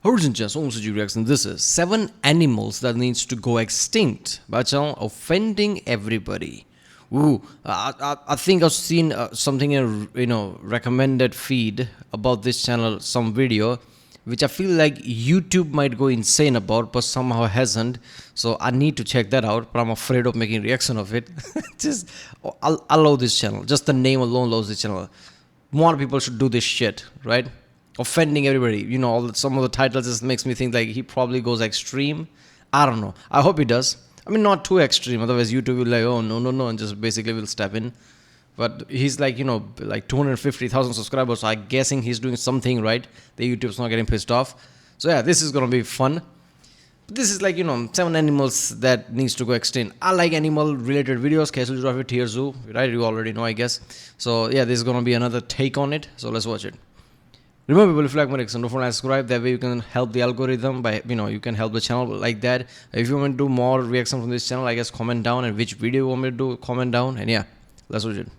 Urgent Just reaction. This is 7 animals that needs to go extinct by channel Offending Everybody. Ooh, I think I've seen something in recommended feed about this channel, some video, which I feel like YouTube might go insane about, but somehow hasn't. So I need to check that out, but I'm afraid of making reaction of it. I love this channel. Just the name alone loves this channel. More people should do this shit, right? Offending everybody. Some of the titles just makes me think like he probably goes extreme. I don't know. I hope he does. I mean, not too extreme. Otherwise, YouTube will be like, oh, no, and just basically will step in. But he's like, like 250,000 subscribers. So I'm guessing he's doing something right. The YouTube's not getting pissed off. So yeah, this is going to be fun. This is like, 7 animals that needs to go extinct. I like animal-related videos. Castle Giraffe, Tier Zoo, right? You already know, I guess. So yeah, this is going to be another take on it. So let's watch it. Remember, people, if you like my reaction, don't forget to subscribe. That way you can help the algorithm by, you can help the channel like that. If you want to do more reaction from this channel, I guess comment down. And which video you want me to do, comment down. And yeah, let's watch it.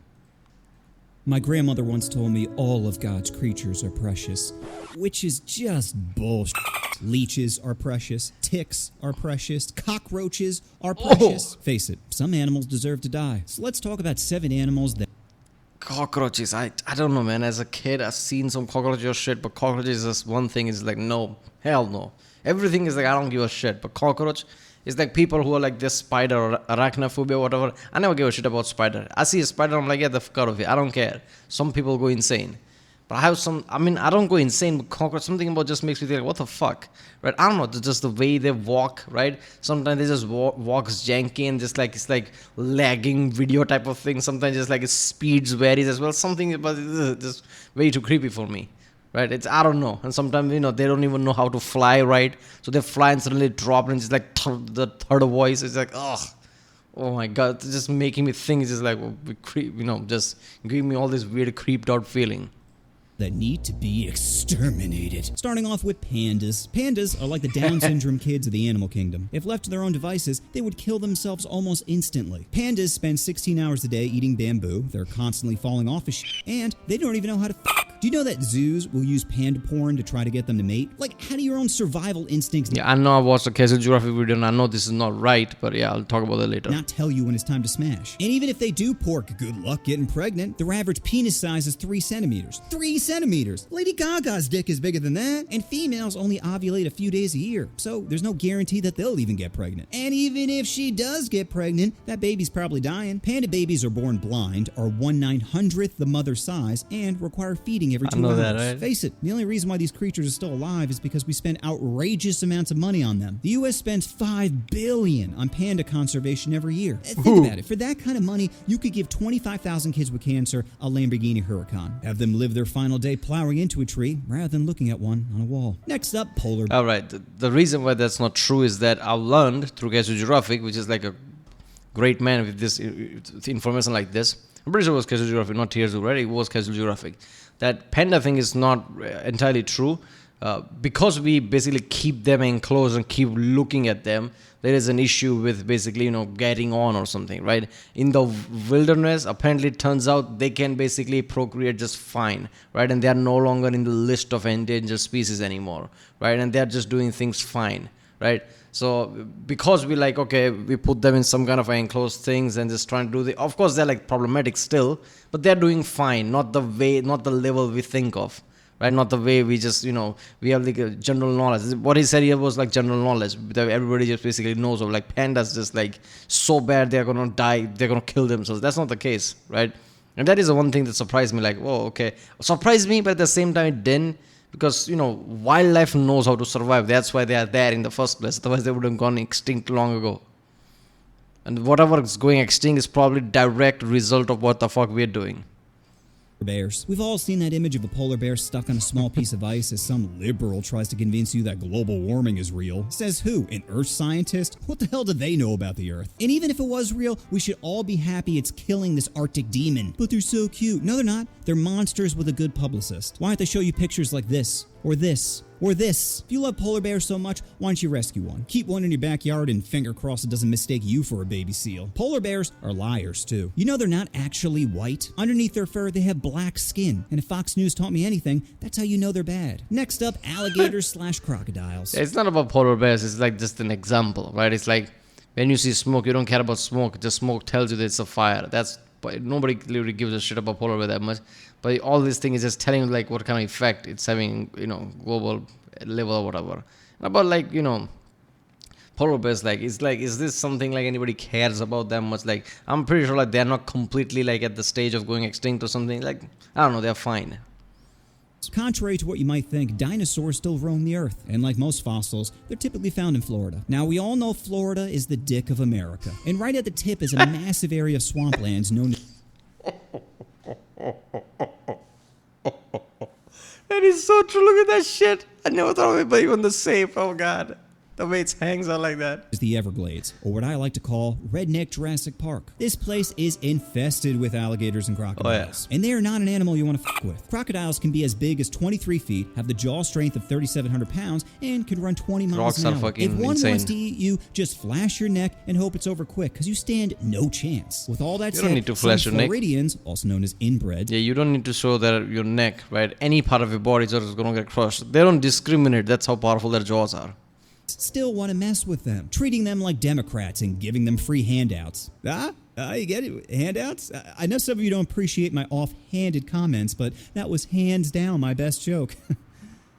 My grandmother once told me all of God's creatures are precious, which is just bullshit. Leeches are precious, ticks are precious, cockroaches are precious. Face it, some animals deserve to die. So let's talk about 7 animals that... Cockroaches, I don't know, man. As a kid, I've seen some cockroaches shit, but cockroaches is one thing. Is like, no, hell no. Everything is like, I don't give a shit. But cockroach is like people who are like this spider or arachnophobia, whatever. I never give a shit about spider. I see a spider, I'm like, get the fuck out of here. I don't care. Some people go insane. But I don't go insane, but cockroach, something about just makes me think, like, what the fuck, right? I don't know, just the way they walk, right? Sometimes they just walks janky and just like, it's like lagging video type of thing. Sometimes just like it speeds varies as well. Something about just way too creepy for me, right? I don't know. And sometimes, they don't even know how to fly, right? So they fly and suddenly drop and it's like the third voice. It's like, ugh. Oh my God, it's just making me think. It's just like, just giving me all this weird creeped out feeling. That need to be exterminated. Starting off with pandas. Pandas are like the Down syndrome kids of the animal kingdom. If left to their own devices, they would kill themselves almost instantly. Pandas spend 16 hours a day eating bamboo, they're constantly falling off of shit, and they don't even know how to fuck. Do you know that zoos will use panda porn to try to get them to mate? Like, how do your own survival instincts... Yeah, I know I watched a Castle Giraffe video and I know this is not right, but yeah, I'll talk about that later. ...not tell you when it's time to smash. And even if they do pork, good luck getting pregnant. Their average penis size is 3 centimeters. 3 centimeters! Lady Gaga's dick is bigger than that. And females only ovulate a few days a year, so there's no guarantee that they'll even get pregnant. And even if she does get pregnant, that baby's probably dying. Panda babies are born blind, are 1/900th the mother's size, and require feeding every 2 hours. That, right? Face it, the only reason why these creatures are still alive is because we spend outrageous amounts of money on them. The US spends $5 billion on panda conservation every year. Think about it. For that kind of money, you could give 25,000 kids with cancer a Lamborghini Huracan. Have them live their final day plowing into a tree rather than looking at one on a wall. Next up, polar... Alright, the reason why that's not true is that I've learned through Castle Giraffe, which is like a great man with this information like this. I'm pretty sure it was Castle Giraffe, not Tier Zoo, right? It was Castle Giraffe. That panda thing is not entirely true. Because we basically keep them enclosed and keep looking at them, there is an issue with basically, getting on or something, right? In the wilderness, apparently it turns out they can basically procreate just fine, right? And they are no longer in the list of endangered species anymore, right? And they are just doing things fine, right? So because we we put them in some kind of enclosed things and just trying to do of course they're like problematic still, but they're doing fine, not the level we think of. Right, not the way we just, we have like a general knowledge. What he said here was like general knowledge that everybody just basically knows of. Like pandas just like so bad they're gonna die, they're gonna kill themselves. That's not the case, right? And that is the one thing that surprised me. Like, whoa, okay, surprised me, but at the same time it didn't, because wildlife knows how to survive. That's why they are there in the first place. Otherwise they would have gone extinct long ago. And whatever is going extinct is probably direct result of what the fuck we're doing. Bears. We've all seen that image of a polar bear stuck on a small piece of ice as some liberal tries to convince you that global warming is real. Says who? An earth scientist? What the hell do they know about the earth? And even if it was real, we should all be happy it's killing this Arctic demon. But they're so cute. No, they're not. They're monsters with a good publicist. Why don't they show you pictures like this? Or this. Or this. If you love polar bears so much, why don't you rescue one? Keep one in your backyard and finger cross it doesn't mistake you for a baby seal. Polar bears are liars, too. You know they're not actually white. Underneath their fur, they have black skin. And if Fox News taught me anything, that's how you know they're bad. Next up, alligators / crocodiles. It's not about polar bears. It's like just an example, right? It's like when you see smoke, you don't care about smoke. Just smoke tells you that it's a fire. But nobody literally gives a shit about polar bear that much. But all this thing is just telling you like what kind of effect it's having, global level or whatever. About like, polar bears, like, it's like, is this something like anybody cares about them much? Like, I'm pretty sure like they're not completely like at the stage of going extinct or something. Like, I don't know, they're fine. Contrary to what you might think, dinosaurs still roam the earth, and like most fossils, they're typically found in Florida. Now, we all know Florida is the dick of America, and right at the tip is a massive area of swamplands known as... That is so true. Look at that shit. I never thought of it, but even the safe. Oh god, the way it hangs out like that. Is the Everglades, or what I like to call redneck Jurassic Park. This place is infested with alligators and crocodiles. And they are not an animal you want to f with. Crocodiles can be as big as 23 feet, have the jaw strength of 3,700 pounds, and can run 20 miles an hour. If one wants to eat you, just flash your neck and hope it's over quick, because you stand no chance. With all that said, you don't need to flash your neck. Floridians, also known as inbreds. Yeah, you don't need to show that your neck, right? Any part of your body is just going to get crushed. They don't discriminate. That's how powerful their jaws are. Still want to mess with them, treating them like Democrats and giving them free handouts. You get it? Handouts? I know some of you don't appreciate my offhanded comments, but that was hands down my best joke.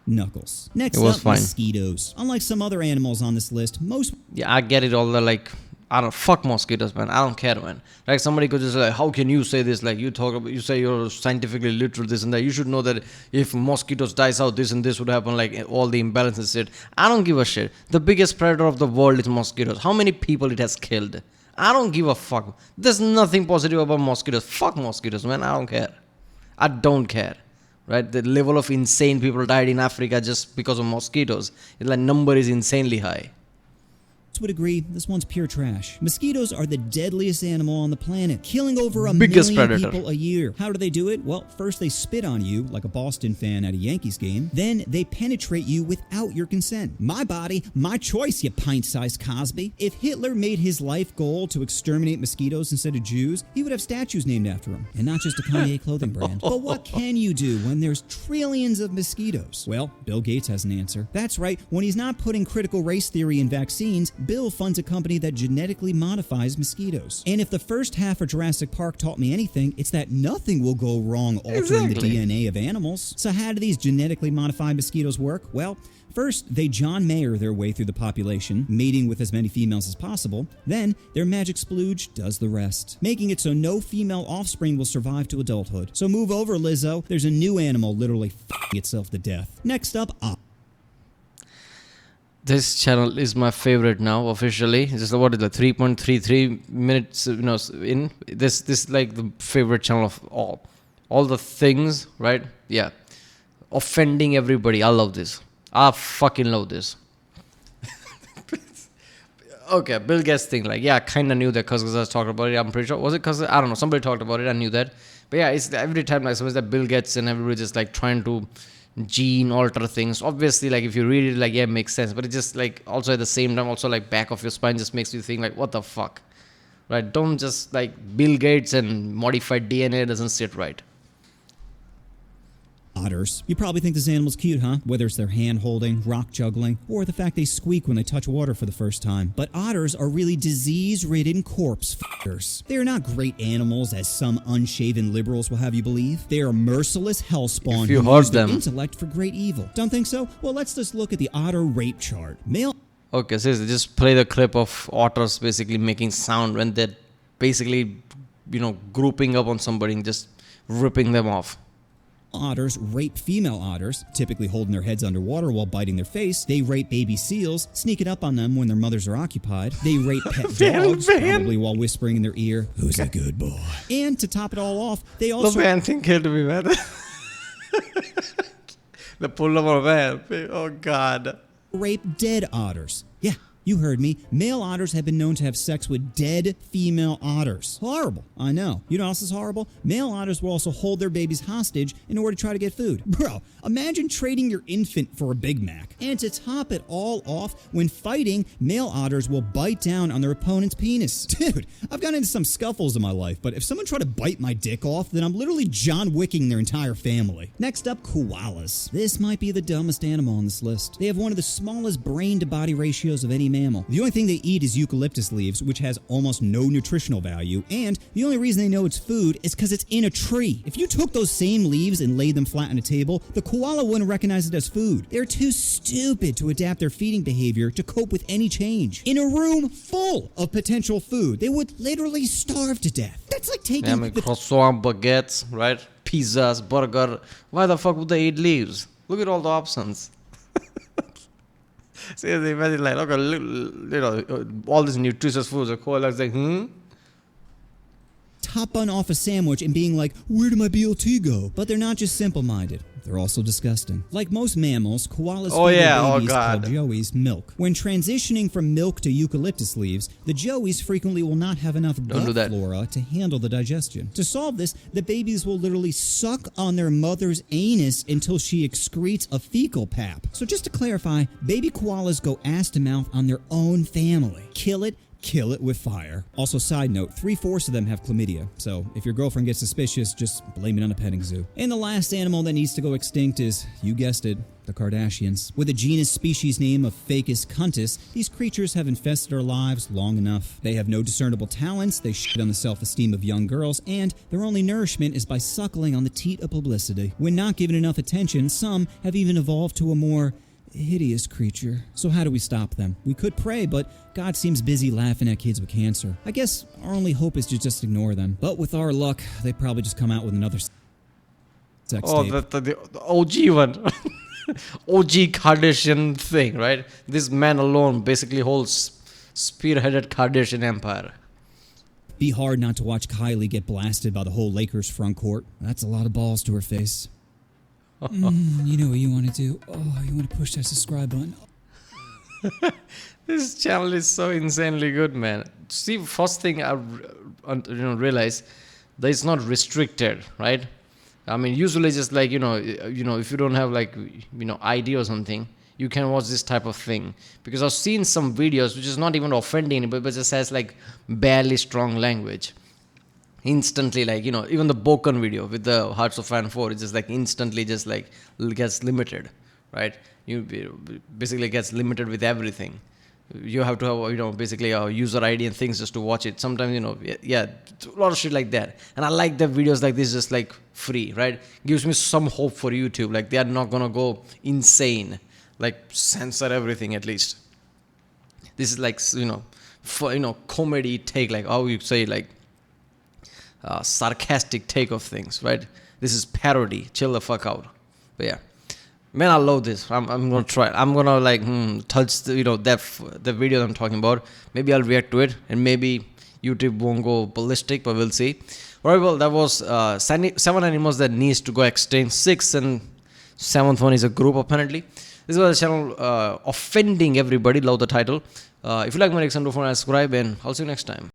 Knuckles. Next up, mosquitoes. Unlike some other animals on this list, most... Yeah, I get it all the like... I don't fuck mosquitoes, man. I don't care, man. Like somebody could just like, how can you say this? Like you say you're scientifically literal, this and that. You should know that if mosquitoes dies out, this and this would happen. Like all the imbalances shit. I don't give a shit. The biggest predator of the world is mosquitoes. How many people it has killed? I don't give a fuck. There's nothing positive about mosquitoes. Fuck mosquitoes, man. I don't care. I don't care. Right? The level of insane people died in Africa just because of mosquitoes. It's like number is insanely high. Would agree this one's pure trash. Mosquitoes are the deadliest animal on the planet, killing over a million people a year. How do they do it? Well, first they spit on you like a Boston fan at a Yankees game. Then they penetrate you without your consent. My body, my choice, you pint-sized Cosby. If Hitler made his life goal to exterminate mosquitoes instead of Jews, he would have statues named after him, and not just a Kanye clothing brand. But what can you do when there's trillions of mosquitoes? Well, Bill Gates has an answer. That's right, when he's not putting critical race theory in vaccines, Bill funds a company that genetically modifies mosquitoes. And if the first half of Jurassic Park taught me anything, it's that nothing will go wrong altering the DNA of animals. So how do these genetically modified mosquitoes work? Well, first, they John Mayer their way through the population, mating with as many females as possible. Then, their magic splooge does the rest, making it so no female offspring will survive to adulthood. So move over, Lizzo. There's a new animal literally f***ing itself to death. Next up, This channel is my favorite now officially. This is what is the 3.33 minutes in this like the favorite channel of all the things, right? Yeah, offending everybody. I love this. I fucking love this. Okay, Bill Gates thing, like, yeah, I kind of knew that because I was talking about it. I'm pretty sure. Was it because I don't know, somebody talked about it. I knew that. But yeah, it's every time like somebody's that Bill Gates and everybody just like trying to gene alter things. Obviously, like if you read it, like, yeah, it makes sense, but it just like also at the same time also like back of your spine just makes you think like, what the fuck, right? Don't just like Bill Gates and modified DNA doesn't sit right. Otters. You probably think this animal's cute, huh? Whether it's their hand holding, rock juggling, or the fact they squeak when they touch water for the first time. But otters are really disease-ridden corpse f***ers. They are not great animals, as some unshaven liberals will have you believe. They are merciless hellspawn who use their intellect for great evil. Don't think so? Well, let's just look at the otter rape chart. Male... Okay, seriously, just play the clip of otters basically making sound when they're basically, grouping up on somebody and just ripping them off. Otters rape female otters, typically holding their heads underwater while biting their face. They rape baby seals, sneaking up on them when their mothers are occupied. They rape pet dogs, probably while whispering in their ear, "Who's a good boy?" And to top it all off, they also... The man thing killed me, man. The pull of a man. Oh, God. Rape dead otters. Yeah, You heard me. Male otters have been known to have sex with dead female otters. Horrible. I know. You know what else is horrible? Male otters will also hold their babies hostage in order to try to get food. Bro, imagine trading your infant for a Big Mac. And to top it all off, when fighting, male otters will bite down on their opponent's penis. Dude, I've gotten into some scuffles in my life, but if someone tried to bite my dick off, then I'm literally John Wicking their entire family. Next up, koalas. This might be the dumbest animal on this list. They have one of the smallest brain-to-body ratios of any mammal. The only thing they eat is eucalyptus leaves, which has almost no nutritional value, and the only reason they know it's food is because it's in a tree. If you took those same leaves and laid them flat on a table, the koala wouldn't recognize it as food. They're too stupid to adapt their feeding behavior to cope with any change. In a room full of potential food, they would literally starve to death. That's like taking croissant, baguettes, right? Pizzas, burger. Why the fuck would they eat leaves? Look at all the options. Seriously, imagine like, look, all these nutritious foods. A koala's like, top bun off a sandwich and being like, where did my BLT go? But they're not just simple-minded. They're also disgusting. Like most mammals, koalas feed their babies called joeys milk. When transitioning from milk to eucalyptus leaves, the joeys frequently will not have enough gut flora to handle the digestion. To solve this, the babies will literally suck on their mother's anus until she excretes a fecal pap. So just to clarify, baby koalas go ass to mouth on their own family. Kill it with fire. Also, side note, 3/4 of them have chlamydia, so if your girlfriend gets suspicious, just blame it on a petting zoo. And the last animal that needs to go extinct is, you guessed it, the Kardashians. With a genus species name of Facus cuntus, these creatures have infested our lives long enough. They have no discernible talents, they shit on the self-esteem of young girls, and their only nourishment is by suckling on the teat of publicity. When not given enough attention, some have even evolved to a more hideous creature. So how do we stop them? We could pray, but God seems busy laughing at kids with cancer. I guess our only hope is to just ignore them. But with our luck, they probably just come out with another sex tape. The OG one. OG Kardashian thing, right? This man alone basically holds spearheaded Kardashian empire. Be hard not to watch Kylie get blasted by the whole Lakers front court. That's a lot of balls to her face. You know what you want to do? Oh, you want to push that subscribe button. This channel is so insanely good, man. See, first thing I realize that it's not restricted, right? I mean, usually just like, if you don't have like, ID or something, you can watch this type of thing. Because I've seen some videos which is not even offending anybody, but just has like barely strong language. Instantly, like, even the Boken video with the Hearts of Fan 4, it's just like instantly just like gets limited, right? You basically gets limited with everything. You have to have, basically a user ID and things just to watch it. Sometimes, a lot of shit like that. And I like the videos like this, just like free, right? Gives me some hope for YouTube. Like, they are not gonna go insane, like censor everything at least. This is like, comedy take, like how you say, like, sarcastic take of things, right? This is parody. Chill the fuck out. But yeah, man, I love this. I'm gonna try. I'm gonna like touch the video I'm talking about. Maybe I'll react to it, and maybe YouTube won't go ballistic, but we'll see. Alright, well, that was 7 animals that needs to go extinct. 6th and 7th one is a group apparently. This was the channel Offending Everybody. Love the title. If you like my reaction, don't forget to subscribe, and I'll see you next time.